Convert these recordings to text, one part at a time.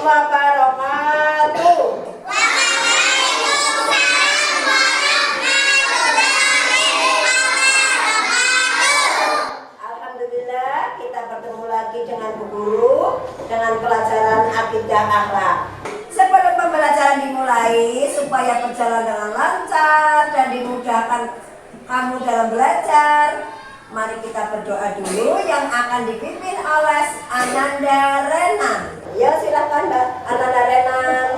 wabarakatuh. Alhamdulillah kita bertemu lagi dengan Bu Guru dengan pelajaran akidah akhlak. Sebelum pembelajaran dimulai, supaya berjalan dengan lancar dan dimudahkan kamu dalam belajar, mari kita berdoa dulu yang akan dipimpin oleh Ananda Renan. Ya, silakan Mbak Ananda Renan.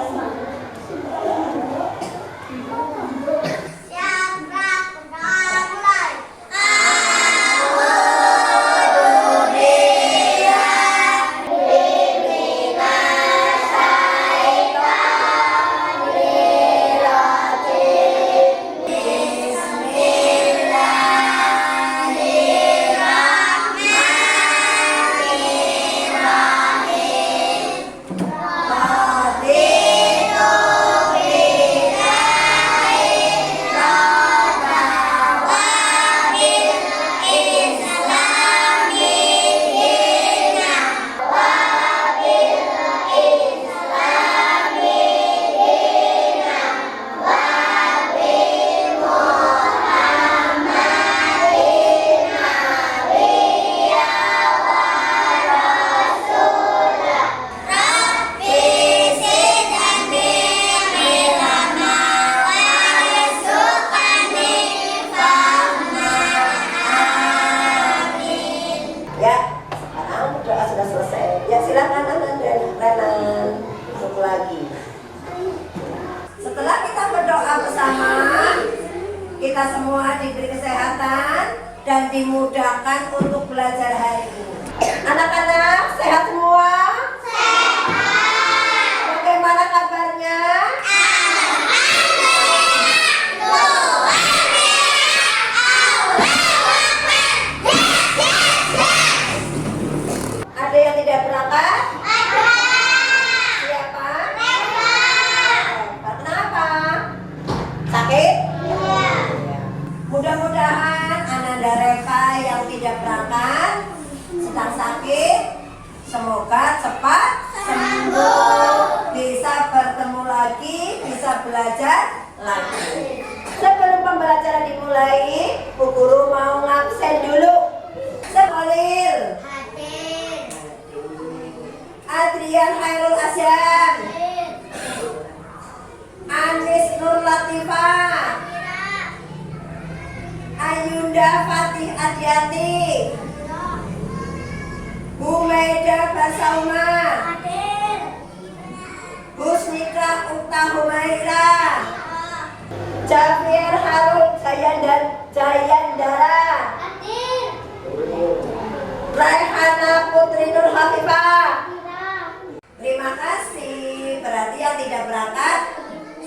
Kita semua diberi kesehatan dan dimudahkan untuk belajar hari ini. Anak-anak sehat semua? Sehat. Bagaimana kabarnya? Ada yang tidak berangkat? Ada. Siapa? Kenapa? Sakit? Mudah-mudahan Ananda Reva yang tidak berangkat sedang sakit, semoga cepat sembuh, bisa bertemu lagi, bisa belajar lagi. Sebelum pembelajaran dimulai, Bu Guru mau ngabsen dulu. Sekolir hadir. Adrian Khairul Asyan, Anis Nur Latifah, Ayunda Fatih Adiati, Bu Maida Basauma, Husnika Ukta Humaira, Jafir Harun Jayandara, Raihana Putri Nur Hafifah. Terima kasih. Berarti yang tidak berangkat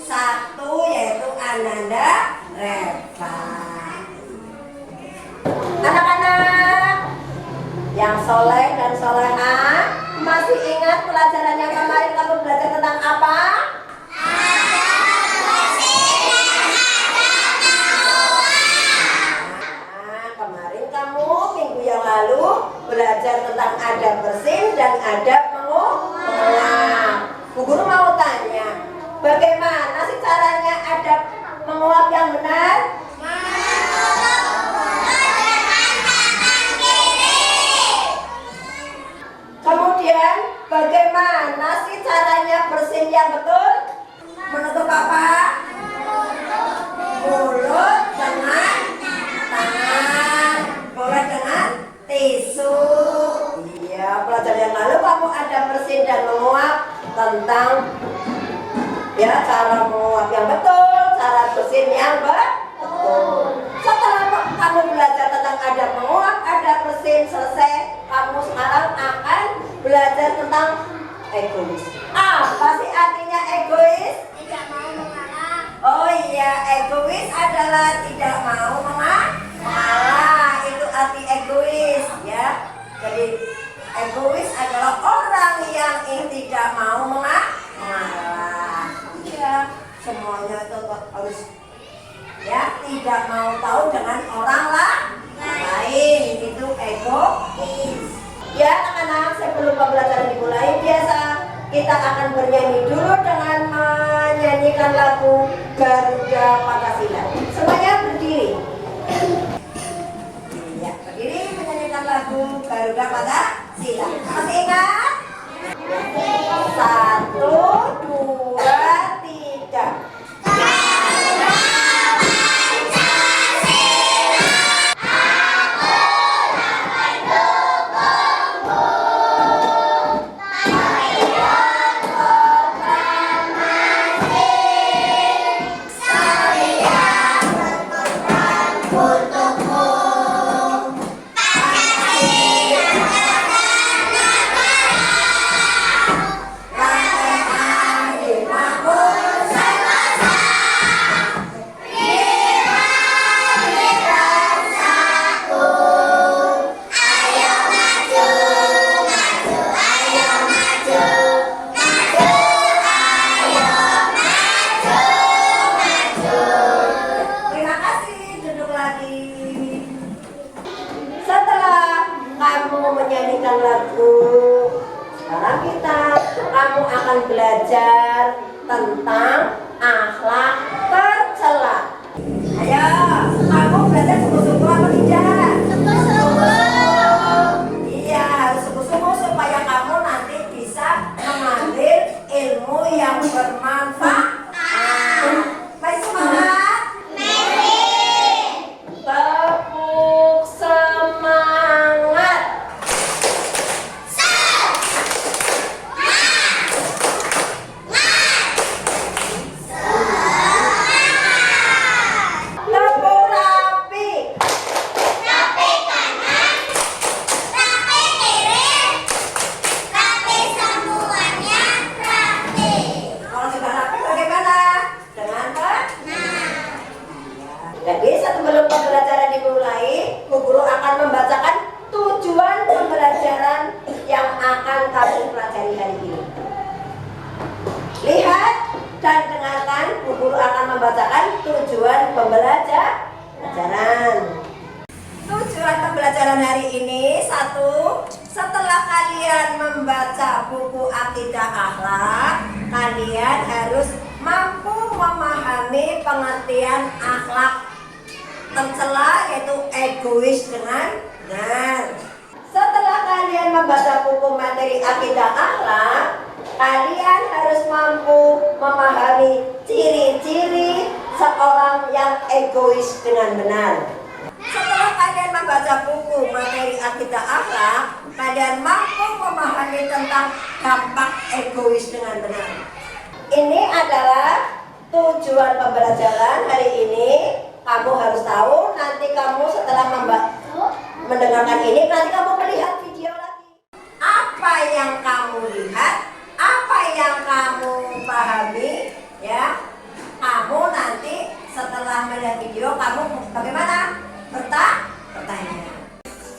satu, yaitu Ananda Reva. Anak-anak yang soleh dan solehah, masih ingat pelajaran yang kemarin kamu belajar tentang apa? Kemarin kamu minggu yang lalu belajar tentang adab bersin dan adab menguap. Bu Guru mau tanya, bagaimana sih caranya adab menguap yang benar? Kemudian bagaimana sih caranya bersin yang betul? Menutup apa? Mulut dengan tangan, boleh dengan tisu. Iya, pelajaran yang lalu kamu ada bersin dan menguap tentang ya cara menguap yang betul, cara bersin yang betul. Setelah kamu belajar tentang adab menguap, adab bersin selesai, kamu sekarang akan belajar tentang egois. Apa sih artinya egois? Tidak mau mengalah. Oh iya, egois adalah tidak mau mengalah. Itu arti egois ya. Jadi egois adalah orang yang tidak mau mengalah. Iya, semuanya itu harus ya, tidak mau tahu dengan orang lain. Itu egois. Ya anak-anak, sebelum pembelajaran dimulai, biasa kita akan bernyanyi dulu dengan menyanyikan lagu Garuda Pancasila. Semuanya berdiri. Ya, berdiri menyanyikan lagu Garuda Pancasila. Masih ingat? 1, 2, 3. Menyanyikan lagu, sekarang kamu akan belajar tentang akhlak tercela. Ayo, kamu belajar sungguh-sungguh apa tidak? Sungguh-sungguh. Iya, harus sungguh-sungguh supaya kamu nanti bisa mengambil ilmu yang bermanfaat. Baik, semangat. Tepuk semangat. Jadi sebelum pembelajaran dimulai, Bu Guru akan membacakan tujuan pembelajaran yang akan kamu pelajari hari ini. Lihat dan dengarkan, Bu Guru akan membacakan tujuan pembelajaran. Tujuan pembelajaran hari ini, 1. Setelah kalian membaca buku Akidah Akhlak, kalian harus mampu memahami pengertian akhlak tercela, yaitu egois dengan benar. Setelah kalian membaca buku materi Akidah Akhlak, kalian harus mampu memahami ciri-ciri seorang yang egois dengan benar. Setelah kalian membaca buku materi Akidah Akhlak, kalian mampu memahami tentang dampak egois dengan benar. Ini adalah tujuan pembelajaran hari ini. Kamu harus tahu, nanti kamu setelah mendengarkan ini, nanti kamu melihat video lagi. Apa yang kamu lihat, apa yang kamu pahami, ya, kamu nanti setelah melihat video, kamu bagaimana? Bertanya.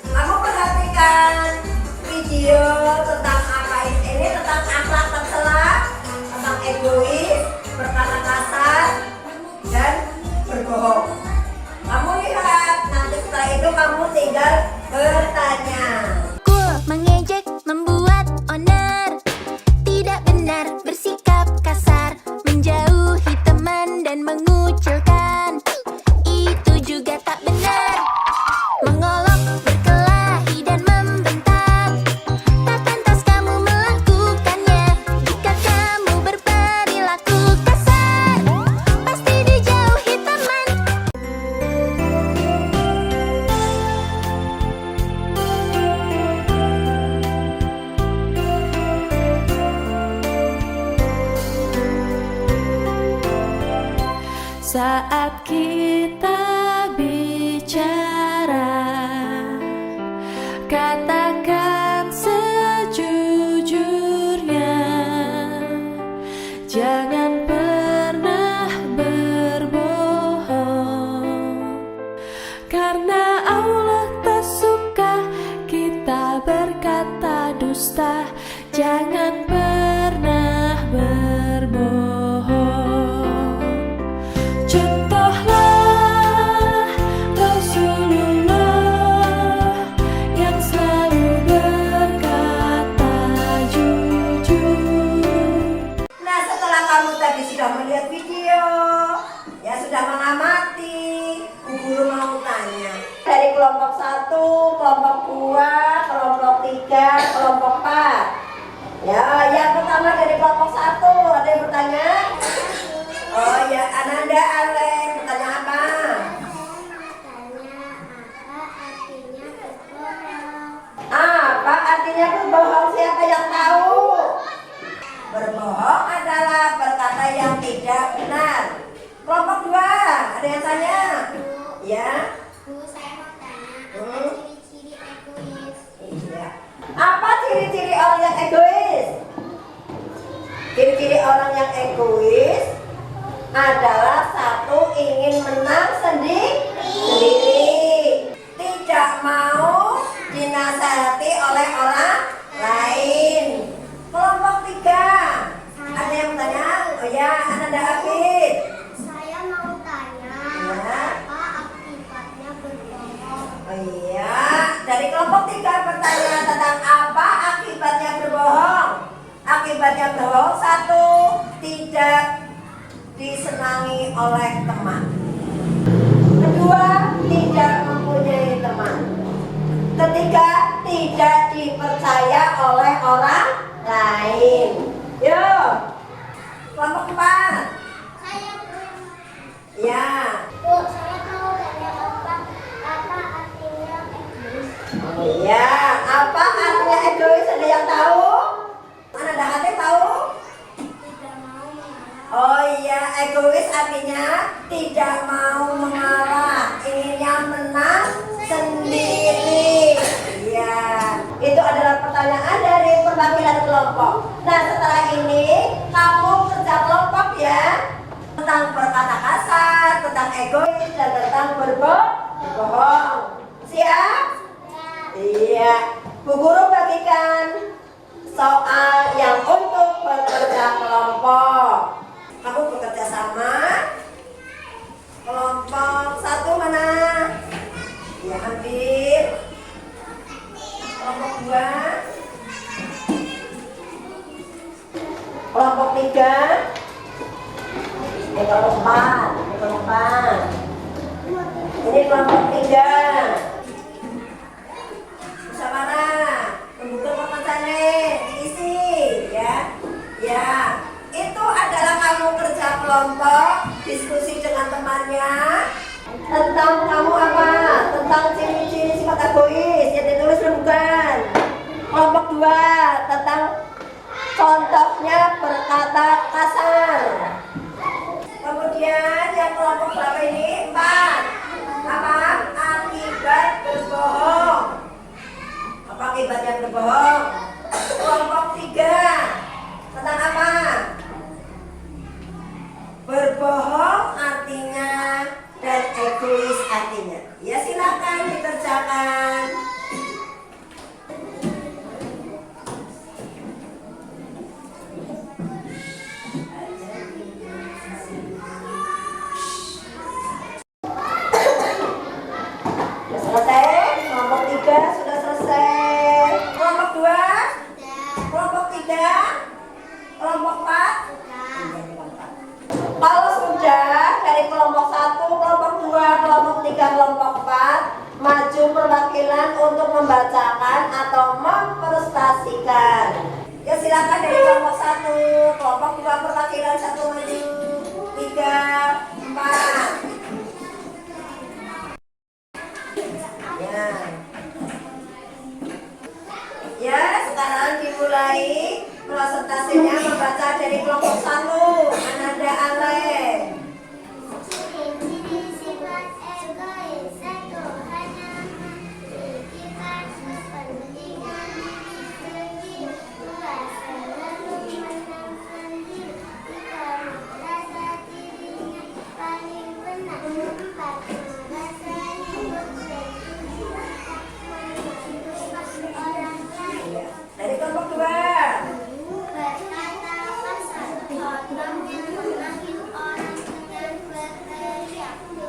Kamu perhatikan video tentang apa ini, tentang akhlak tercela, tentang egois, berkata kasar, dan berbohong. Kamu lihat, nanti setelah itu kamu tinggal bertanya. Cool, mengejek, membuat onar. Tidak benar, bersikap kasar, menjauhi teman dan mengucilkan. Itu juga tak benar. Mengolok, berkelahi dan membentak. Tak pantas kamu melakukannya. Jika kamu berperilaku kasar, pasti dijauhi teman. Saat kita bicara, katakan sejujurnya. Jangan pernah berbohong, karena Allah tak suka kita berkata dusta. Jangan pernah berbohong. Contohlah kelompok 2, kelompok 3, kelompok 4. Ya, yang pertama dari kelompok 1, ada yang bertanya? Oh ya, Ananda Alek, bertanya apa? Apa artinya berbohong? Siapa yang tahu? Berbohong adalah berkata yang tidak benar. Kelompok 2, ada yang tanya? Ya. Bu, saya mau tanya, apa ciri-ciri egois? Iya. Apa ciri-ciri orang yang egois? Ciri-ciri orang yang egois adalah satu, ingin menang sendiri, tidak mau dinasihati oleh orang lain. Kelompok 3, ada yang bertanya? Oh ya, Ananda Afid. Saya mau tanya, Ya. apa akibatnya berbohong? Oh iya, dari kelompok 3 bertanya tentang apa akibatnya berbohong. Akibatnya berbohong, 1, tidak disenangi oleh teman. 2, tidak mempunyai teman. 3, tidak dipercaya oleh orang lain. Yo, kelompok 4. Saya belum. Ya. Bu, saya mau tanya apa artinya egois? Oh iya, apa artinya egois? Ada yang tahu? Mana ada hati tahu? Tidak mau mengalah. Oh iya, egois artinya tidak mau mengalah, inginnya menang sendiri. Iya, itu adalah pertanyaan dari perwakilan kelompok. Nah, setelah ini kamu kerja kelompok ya, tentang berkata kasar, tentang egois, dan tentang berbohong. Siap? Iya. Bu guru bagikan soal yang untuk bekerja kelompok. Kamu bekerja sama. Kelompok 1 mana? Ya, ambil. Kelompok 2. Kelompok 3. Kelompok 4. Kelompok 4. Ini kelompok 3. Musyawarah, membuka pemasannya, diisi, ya. Ya, itu adalah kamu kerja kelompok, diskusi dengan temannya tentang kamu apa? Tentang ciri-ciri sifat egois, yang ditulis bukan. Kelompok 2 tentang contohnya berkata kasar. Kemudian yang kelompok berapa ini? 4. Apa? Akibat berbohong. Apa akibatnya berbohong? Kelompok 3 tentang apa? Berbohong artinya dan egois artinya. Ya, silakan dikerjakan. Sudah selesai? Kelompok 3 sudah selesai. Kelompok 2? Kelompok 3? Kelompok 4? Kalau sudah dari kelompok 1, kelompok 2, kelompok 3, kelompok 4 maju perwakilan untuk membacakan atau memprestasikan. Ya, silakan dari kelompok 1, kelompok 2 perwakilan 1 maju, 3, 4. Ya. Ya, sekarang dimulai presentasinya membaca dari kelompok 1. Ananda Alek. Ciri-ciri sifat egois. 1, hanya memikirkan kepentingan diri sendiri. 2, selalu menang sendiri. 3, merasa dirinya paling benar. 4, merasa hidup dan tidak menentukan orang lain. Dari kelompok 2. Berkata kasar, contohnya memanggil orang dengan berteriak. 2,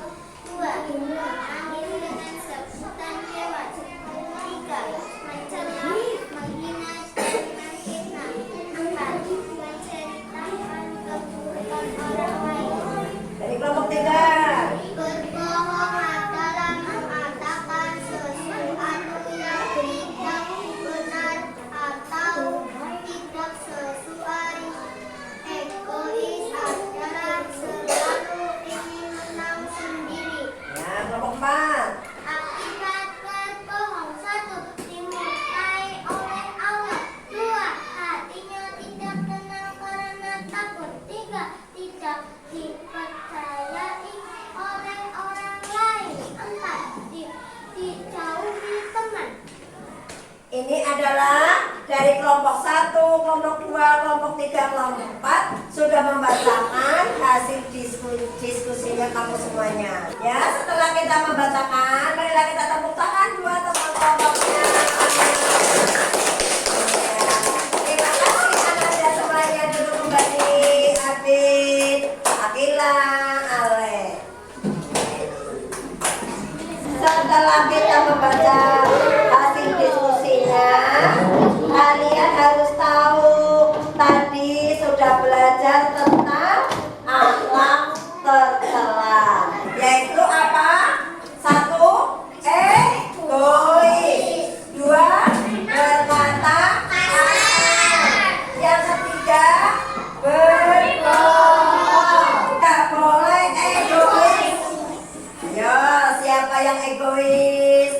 memanggil dengan sebutan hewan. 3, mencela, menghina, dan menfitnah. 4, menceritakan keburukan orang lain. Dari kelompok 3. Berbohong adalah mengatakan sesuatu adalah dari kelompok 1, kelompok 2, kelompok 3, kelompok 4 sudah membacakan hasil diskusinya kamu semuanya. Ya, setelah kita membacakan, marilah kita tepuk tangan buat teman kelompoknya. Terima kasih anak-anak semuanya, duduk kembali. Abid, Akila, Ale. Setelah kita membaca hasil diskusinya, kalian harus tahu tadi sudah belajar tentang akhlak tercela, yaitu apa? 1. Egois. 2. Berkata kasar. Yang ketiga, berbohong. Tidak boleh egois. Ya, siapa yang egois?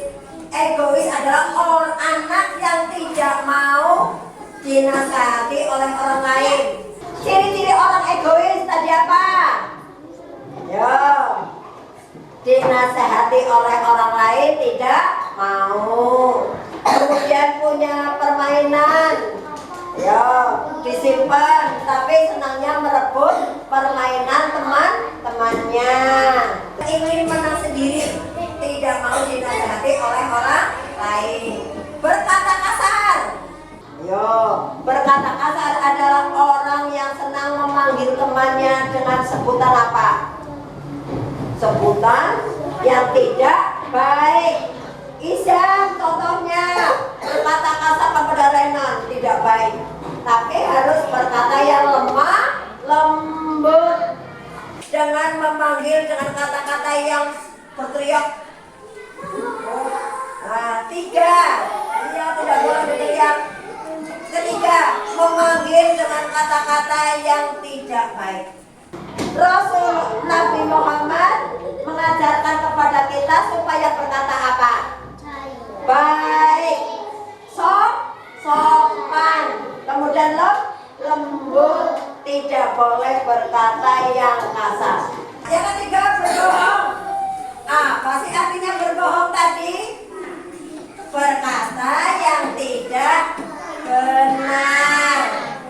Egois adalah orang anak yang tidak mau dinasihati oleh orang lain. Ciri-ciri orang egois tadi apa? Ya, dinasihati oleh orang lain tidak mau. Kemudian punya permainan, ya disimpan, tapi senangnya merebut permainan teman-temannya. Ingin menang sendiri, tidak mau dinasihati oleh orang lain. Berkata kasar. Yo, berkata kasar adalah orang yang senang memanggil temannya dengan sebutan apa? Sebutan yang tidak baik. Isyam contohnya berkata kasar kepada Renan tidak baik, tapi harus berkata yang lemah, lembut. Jangan memanggil dengan kata-kata yang berteriak. Nah, 3, dia tidak boleh berteriak. Ketiga, memanggil dengan kata-kata yang tidak baik. Rasul Nabi Muhammad mengajarkan kepada kita supaya berkata apa? Baik, sopan, kemudian lembut, tidak boleh berkata yang kasar. Yang ketiga, berbohong. Apa sih artinya berbohong tadi? Berkata yang tidak benar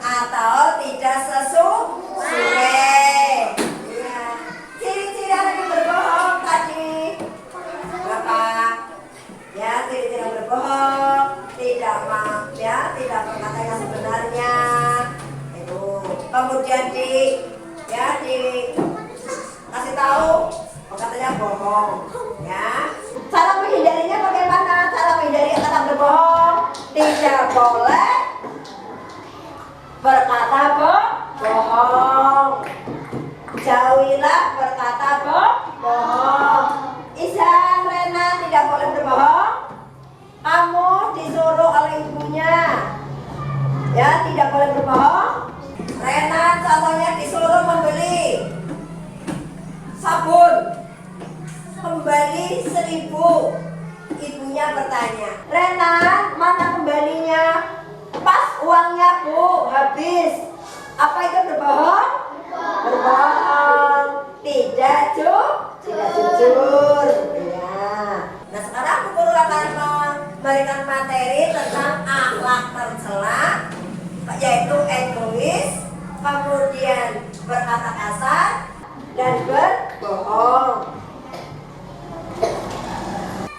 atau tidak sesuai. Ya. Ciri-ciri orang yang berbohong tadi apa? Ya, ciri-ciri yang berbohong, tidak tidak berkata yang sebenarnya. Itu. Kemudian kasih tahu katanya bohong. Ya. Cara menghindarinya bagaimana? Cara menghindari kata berbohong, tidak boleh berkata bohong. Jauhilah berkata bohong. Isan, Rena tidak boleh berbohong. Kamu disuruh oleh ibunya, ya tidak boleh berbohong. Rena contohnya disuruh membeli sabun, kembali 1.000. Ibunya bertanya, Rena mana kembalinya? Pas uangnya Bu, habis. Apa itu berbohong? Berbohong, tidak jujur. Ya. Nah, sekarang Bu Guru akan memberikan materi tentang akhlak tercela, yaitu egois, kemudian berkata kasar, dan berbohong.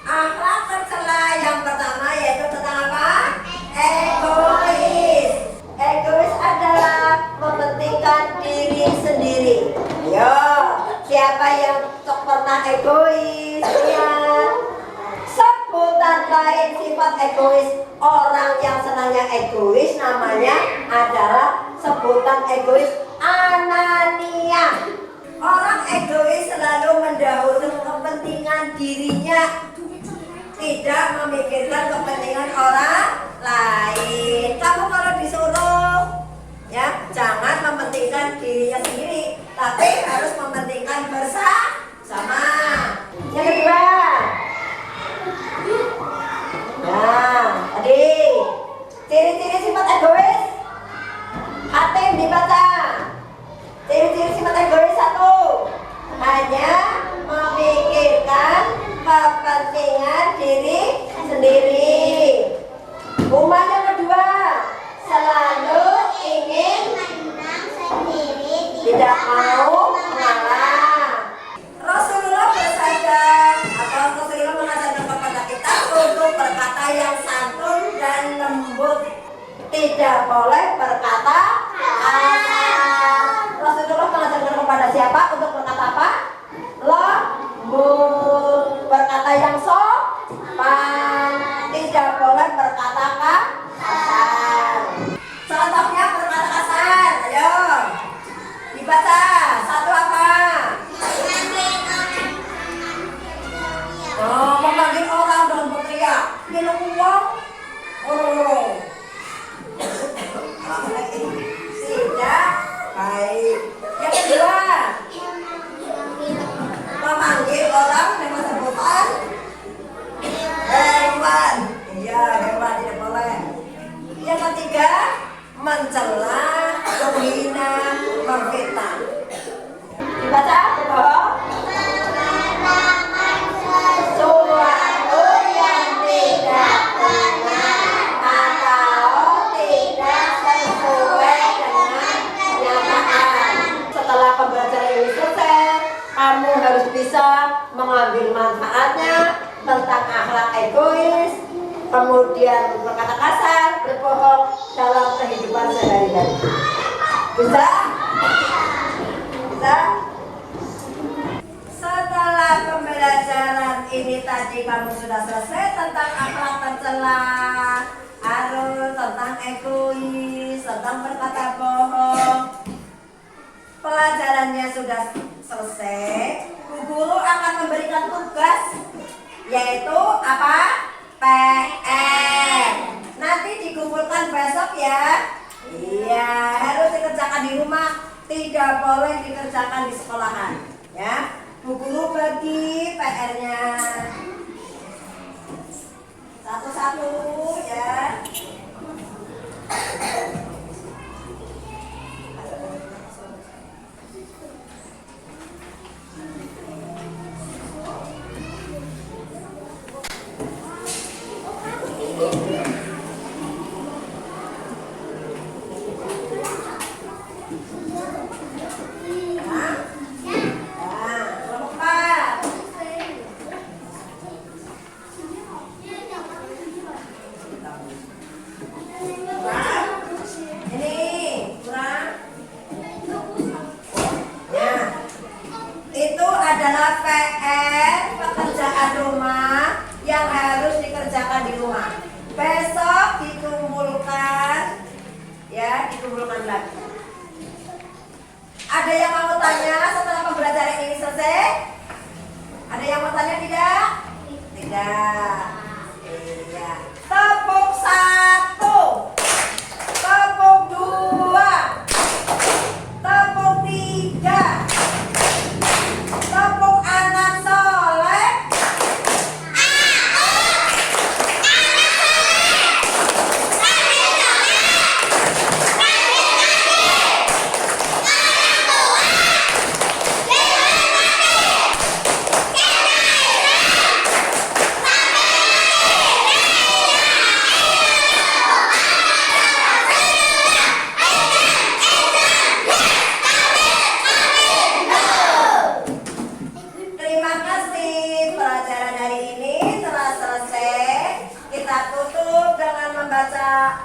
Akhlak tercela yang pertama yaitu tentang apa? Egois. Egois adalah mementingkan diri sendiri. Yo, siapa yang pernah egois? Ya. Sebutan lain sifat egois, orang yang senangnya egois namanya adalah sebutan egois anania. Orang egois selalu mendahulukan kepentingan dirinya, tidak memikirkan kepentingan orang lain. Kamu kalau disuruh, ya jangan mementingkan dirinya sendiri, tapi harus mementingkan bersama. Yang kedua, nah tadi ciri-ciri sifat egois. Hatim dibaca. Ciri-ciri sifat egois 1, hanya memikirkan kepentingan diri sendiri. Umat yang kedua, selalu ingin menang sendiri, tidak mau mengalah. Rasulullah bersabda atau Rasulullah mengajarkan kepada kita untuk berkata yang santun dan lembut, tidak boleh berkata kasar. Rasulullah mengajarkan kepada siapa untuk berkata apa? Lembut, berkata yang sopan, tidak boleh berkata kasar. Contohnya berkata kasar, ayo dibaca. Satu apa? Oh, memanggil orang dengan berteriak, minum uang, orang. Tidak baik. Yang kedua, memanggil orang dengan sebutan hewan. Iya, hewan tidak boleh. Yang ketiga, mencela, menghina, memfitnah. Dibaca, bohong. Suatu yang tidak benar atau tidak sesuai dengan kenyataan. Setelah pembelajaran ini selesai, kamu harus bisa mengambil manfaatnya tentang akhlak egois, kemudian berkata kasar, berbohong dalam kehidupan sehari-hari. Bisa? Bisa? Setelah pembelajaran ini tadi kamu sudah selesai tentang akhlak tercela, harus tentang egois, tentang berkata bohong. Pelajarannya sudah selesai. Bu guru akan memberikan tugas, yaitu apa? PR. Nanti dikumpulkan besok ya. Iya, harus dikerjakan di rumah, tidak boleh dikerjakan di sekolahan. Ya, Bu guru bagi PR-nya satu-satu ya. Adalah PR pekerjaan rumah yang harus dikerjakan di rumah. Besok dikumpulkan, ya, dikumpulkan lagi. Ada yang mau tanya setelah pembelajaran ini selesai? Ada yang mau tanya tidak? Tidak. Iya. Tepuk 1, tepuk 2, tepuk 3. Tepuk anak soleh. Terima kasih, pelajaran hari ini telah selesai. Kita tutup dengan membaca